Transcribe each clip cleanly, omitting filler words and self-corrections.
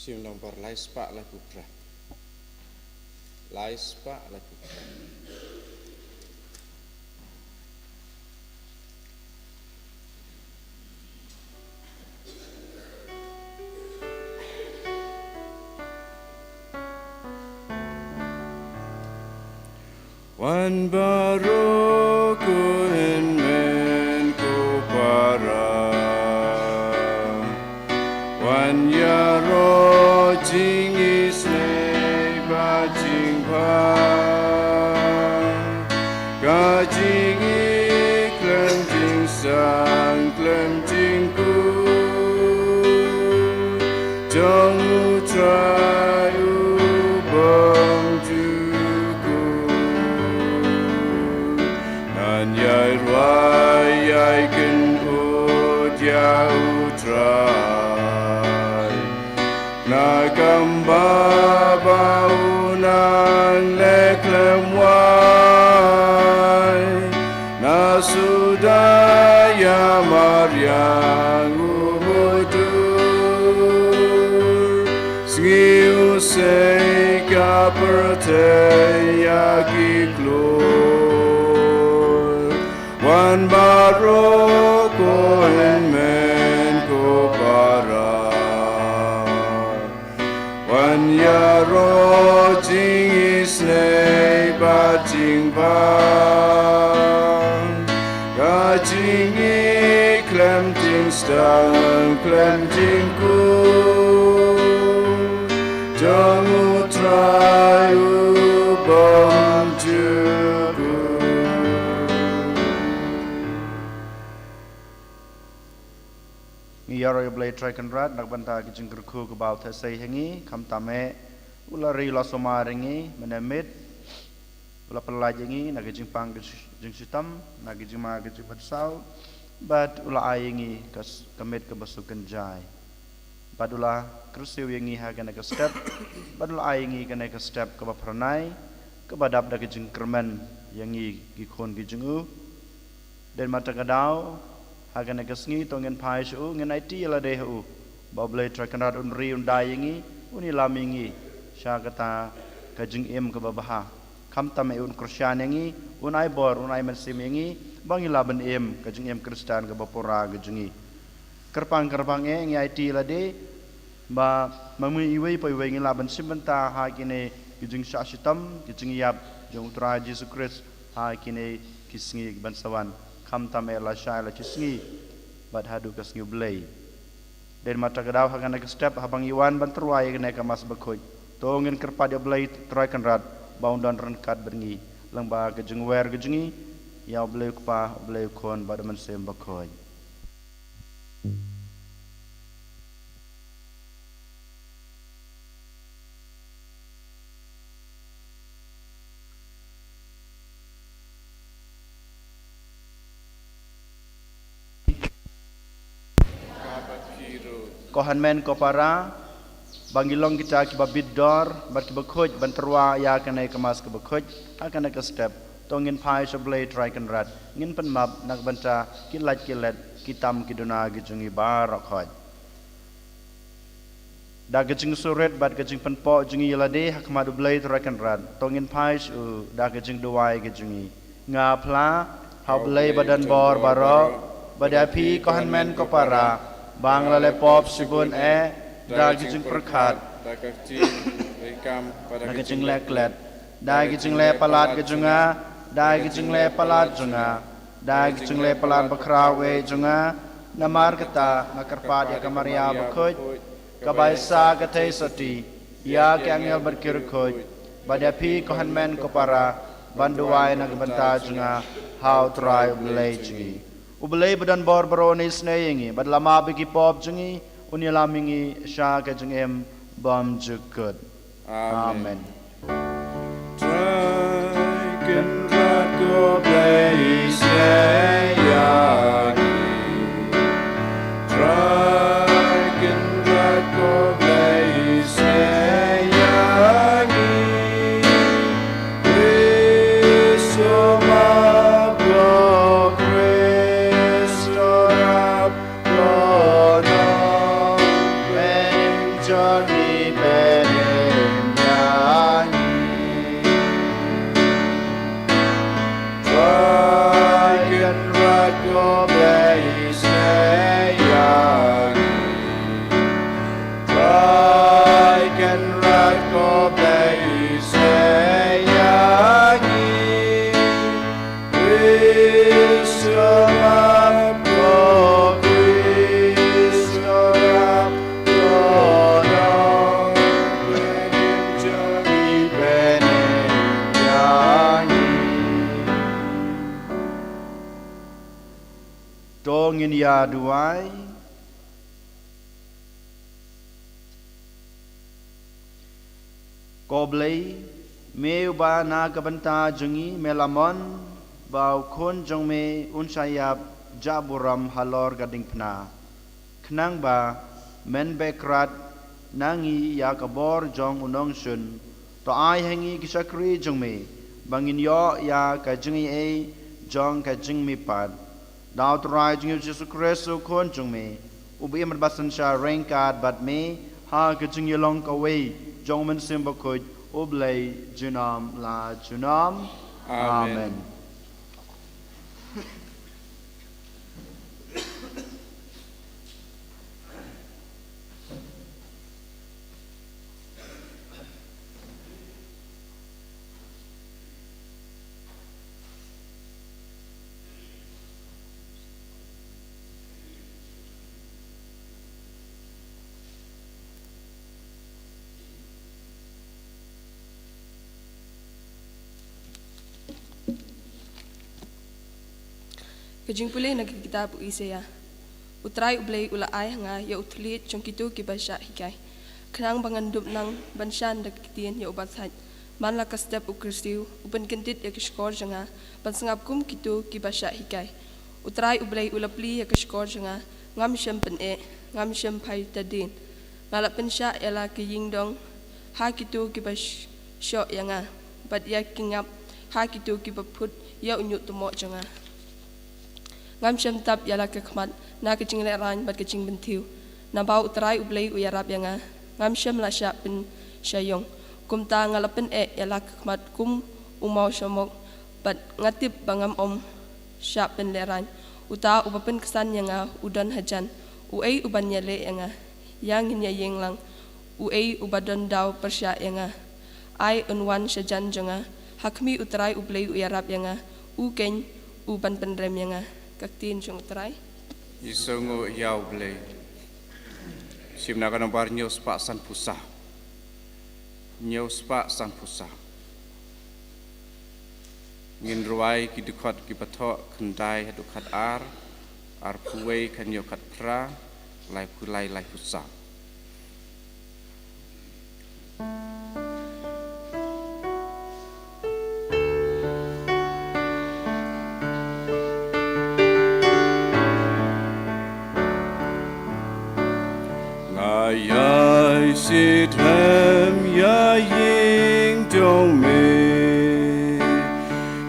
Sim nomor laispa lagu brah. Laispa lagu brah. Wan baru ku men ku para wan ya ro jing isne ba jing ba ga jing i klem jing sang klem jing ku jong u trai u bom ju Yai ruai yai ken ud ya utrai na gamba baunan leklem wai na sudaya maryang uhudur sgiu sei kaperte yaki Wan baru kohen men ko para Wan ya ro jing isne ba jing ba Ga jing i klem jing stang klem jing ku Jong u trai u bom ju Yaro blay try kanrat nak banta kijing kerku ke bau thesai hengi kam tame ulari losoma ringi menemit ula pelaj hengi nak kijing pang kijing sitam nak kijing ma kijing batsau bat ula ayengi kas kamit ke basukan jai bat ula kersiu hengi ha kena ke step bat ula ayengi kena ke step ke bapranai ke badap dak kijing kermen hengi gikon kijing u dan mata kadau Hagan negasngi tongen pai shu ngen IT la deh u bable trakanat unri undayengi uni lamingi syakata kajing em ke babaha kam tame un kristyanengi unai bor unai mensimengi bangi laben em kajing em kristan ke bapora kajingi kerpang ngi IT la deh ba mamui iwei pai wengi laben simbenta ha kine kajing syasitam kajing yap jong tra Yesus Kristus ha kine kisngi bansawan kam tam la shai la chisngi bad hadu kasngi blay den mata gadaw hagan ke step habang iwan ban truai ne ka mas bakhoj tongin kerpa de blay troy kan rat baundan ran kat berngi lengba ke jengwer ke jengi ya blay pa blay kon bad man sem bakhoj Kohan men ko para bangilong kita ki babidor bat ki bakhoj banterwa ya kana kemas ke bakhoj akan ke step tongin pai soblay try kan rat ngin pen map nak banta kilat kilet kitam kiduna gijungi barak khoj da gijing suret bat gijing pen po jungi yalade hak madu blay try kan rat tongin pai su da gijing duai gijungi nga pla hau blay badan bor barok badapi kohan men ko para Bang lale pop sibun daging perkat daging leklet daging le palat gejunga daging le palat junga daging le palat bakrawe junga namar kata nakarpad ya kamaria bakhoj kabaisa katei sati ya kyangel berkirkhoj badapi kohan men ko para banduai nagbanta junga how try blejgi Ublay badan bor baronis neyengi badlama bigi pop jungi unilamingi sha ke jungem bam jukut amen Try can go place yagi Try can go place yagi Johnny ngin ya duai Koblei meu ba na kabanta jungi melamon bau khon jong me unsayap jaburam halor gading pna knang ba men bekrat nangi ya kabor jong unong sun to ai hangi kisakri jong me bangin yo ya ka jungi e jong ka jing mi pad daw trai jing Jesus Christ khon jong me ubi amat basan sha rengkat bat me ha ka jing yolong ka wei Jong men simba koj oblay junam la junam. Amen. Kajing pulih nagkikita po isaya. Utray ublay ulaay nga ya utulit yung kito kibasya hikay. Kanang bangandup ng bansyan nagkitian ya ubatsad. Man lakas step u kristiw, upan kentit ya kishkor nga, pansangap kum kito kibasya hikay. Utray ublay ulapli ya kishkor nga, ngam siyam pen ngam siyam pay tadin. Ngalapin siya yala kiying dong, ha kito kibasya ya nga. Bat ya kingap, ha kito kibaput ya unyut tumo nga. Ngam siyam tap yala kakmat na kacing leran bat kacing bentiu. Nabaw utray ublay uyarap nga. Ngam siyam la siya pin siyayong. Kumta ngalapin yala kakmat kum umaw siyamok bat ngatip bangam siya pin leran. Uta upapin kesan nga udan hajan. Uay uban yale nga. Yang hinyayeng lang. Uay ubadon daw persya nga. Ay unwan siya jan nga. Hakmi utray ublay uyarap nga. Ukeng uban penrem nga. Kaktiin siyang utray. Isongo yaw blay. Simna ka ng bar nyos pa san pusa. Nyos pa san pusa. Ngin ruway kidukot kipato kenday hadukat ar puway kanyokat pra, lai pulay lai pusa. Ngayay si them ya ying dong me,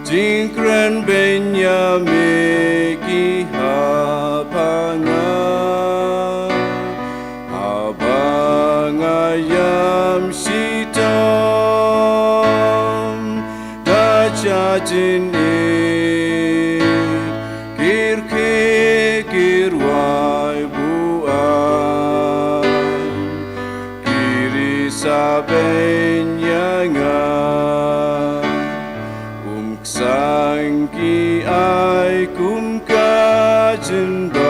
jing kren ben ya me ki habangayam si dom da cha jin kir kirwai saben yanga sang ki ai kum ka jendam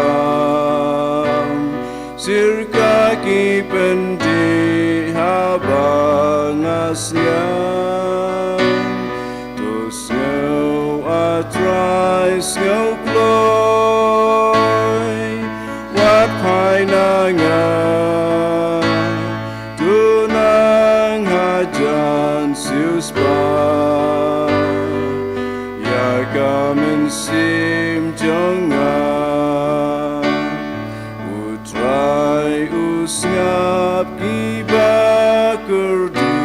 sirka ki pendi habang asyan to snow atrai snow ploy wat painanga Yagamin sim jonga utrai usngap kibakerdu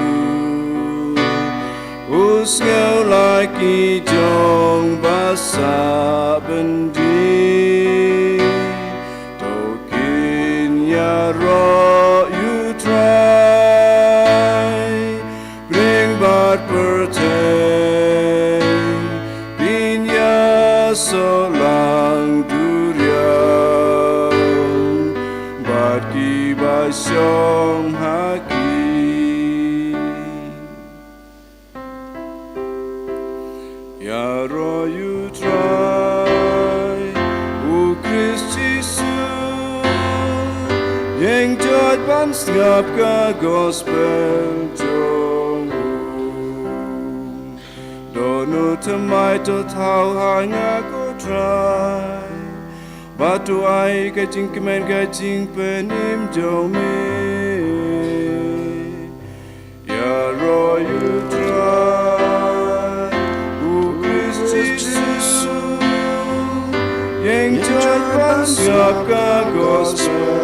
usngau laki jong basa bendi tokin ya ro you try bring back solang durian bat kibasyong haki ya ro you try u Christ Jesus yang jod ban ngap ka gospel jong Dono temai to tau hanya ko try batu ai ka jing kemen ka jing penim jome ya ro you try u Christus yang jalan siapka gospel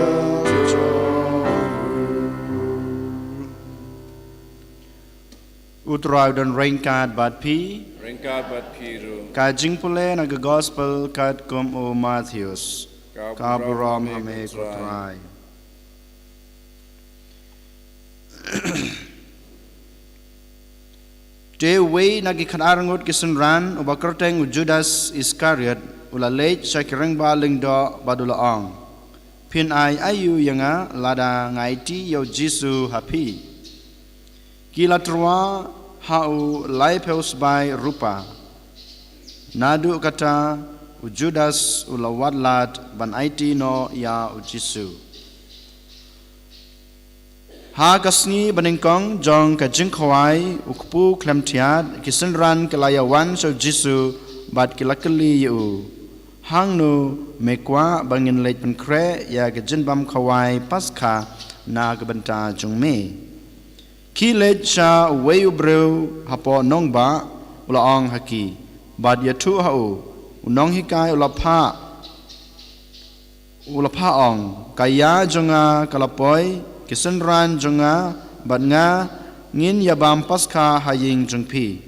Utrai dan ringkat bat pi Rengkat bat piru kajing pule naga gospel kat kum o Matthews kaburam hame kutrai Dewi nagi kanarangut kisenran ubakerteng Judas Iskariot ula lej sakireng baling do badula ong pin ai ayu yanga lada ngaiti yo Jisu hapi kila trua hau laipeus by rupa nadu kata Judas ula wadlat ban aiti no ya Jisu ha kasni baningkong jong ka jingkhawai ukpu klemtiat kisenran kelayawan so Jisu bat kilakeli yu hangnu mekwa bangin leit penkre ya ke jinbam khawai paskha na gebenta jungme kilet sha wayu breu hapo nongba ula ong haki bad ya thu hau unong hikai ula pha ong kaya jonga kalapoi kisenran jonga bad nga ngin yabam paskha haying jungpi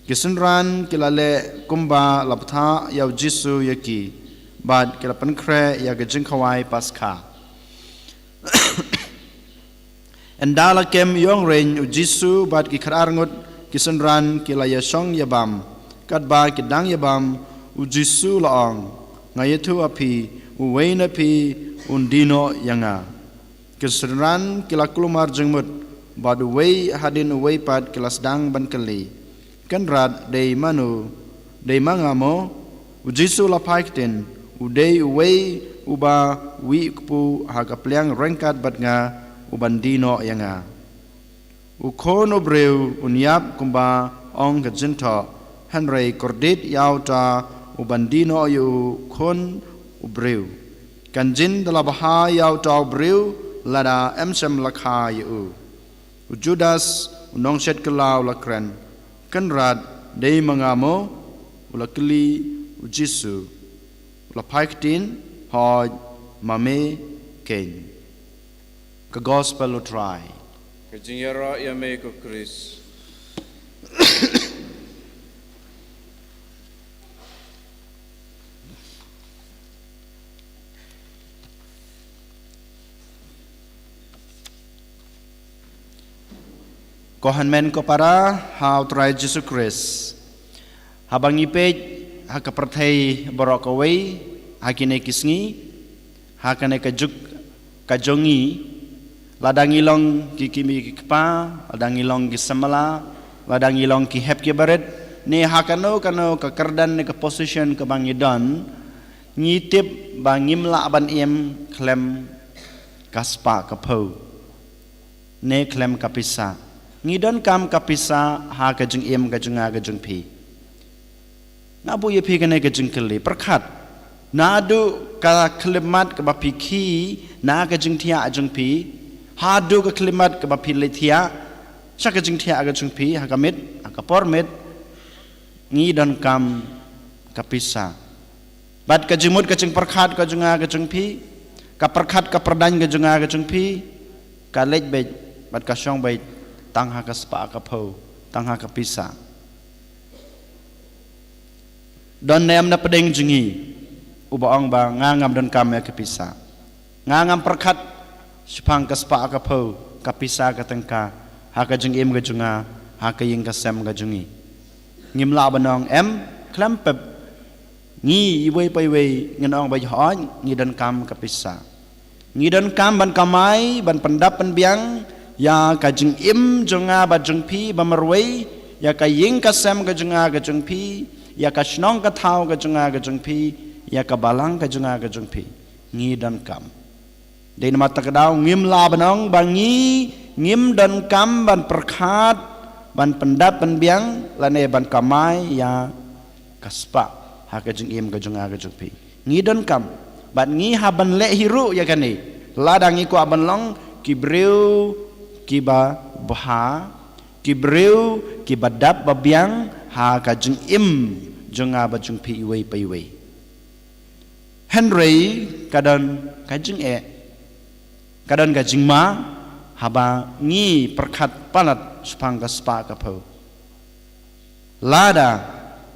kisenran kilale kumba laptha yaw Jisu yaki bad kilapan kre ya gajing khawai paskha endala kem yong rein Jisu bad ki kharangut kisenran kilaya song yabam katba kidang yabam Jisu laong ngayethu api uwaina pi undino yanga kisenran kilakulumar jengmut bad wei hadin wei pad kilasdang ban kali kanrat dei manu dei mangamo Jisu lapaikten udei wei uba wi kupu hagapliang rengkat batnga ubandino yanga ukono breu unyap kumba ong kajinto Henry kordit yauta ubandino yu kon ubreu kanjin dalabaha yauta ubreu lada emsem lakha yu Judas unong set kelau lakren kanrat dei mangamo ulakli Jisu ulapaiktin hoj mame ken ka gospel utrai ka jingyara ya me ko Chris Kohan men ko para ha utrai Jisu Christ habang ipej ha kaperthai borokawai hakine kisngi hakane kajuk kajongi ladang ilong kikimi kikpa ladang ilong kisamala ladang ilong ki hep ki baret ne hakano kano ka kerdan ne ka position ka bangidon ngitip bangimla ban iem klem kaspa kapau ne klem kapisa ngidon kam kapisa ha ka jing iem ka junga ka jung pi ngabu ye pi kane ka jing keli perkhat nadu ka klimat ka bapiki na ka jing thia jung pi hadu ka klimat ka bapi lethia saka jing thia ka jung pi ha ka mit ha ka pormet ngidon kam kapisa bat ka jimut ka jing perkhat ka junga ka jung pi ka perkhat ka perdan ka junga ka jung pi ka lej bet bat ka shong bet tang ha ka spa ka pho tang ha ka pisa don nem na pedeng jingi ubaong ba ngangam don kam ya ka pisa ngangam perkhat sepang ka spa ka pho ka pisa ka tangka ha ka jing im ka junga ha ka ying ka sem ka jungi ngim la banong em klam pep ngi iwei pai wei ngenong bai hoi ngi don kam ka pisa ngi don kam ban kamai ban pendap pen biang ya ka jing im jonga ba jung pi ba marwei ya ka ying ka sem ka junga ka jung pi ya ka shnong ka thau ka junga ka jung pi ya ka balang ka junga ka jung pi ngi dan kam dein mata ka daw ngim la banong bangi ngim dan kam ban perkhat ban pendap ban biang lane ban kamai ya kaspa ha ka jing im ka junga ka jung pi ngi dan kam bat ngi haban le hiru ya kan ni ladang iku aban long kibreu kiba bha kibreu kibadap babiang ha ka jung im junga ba jung pi wei pai wei Henry kadon ka jung kadon ka jung ma haba ngi perkat palat spang ka spa ka pho lada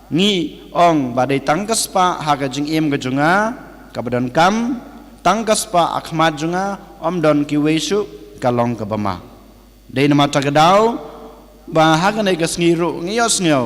ngi ong badai tangkas pa ha ka jing im ka junga kabadon kam tangkas pa akhmat junga om don ki wesu kalong ka bama dei nama tagadau ba ha ka nei ka sngiru ngiyos ngyo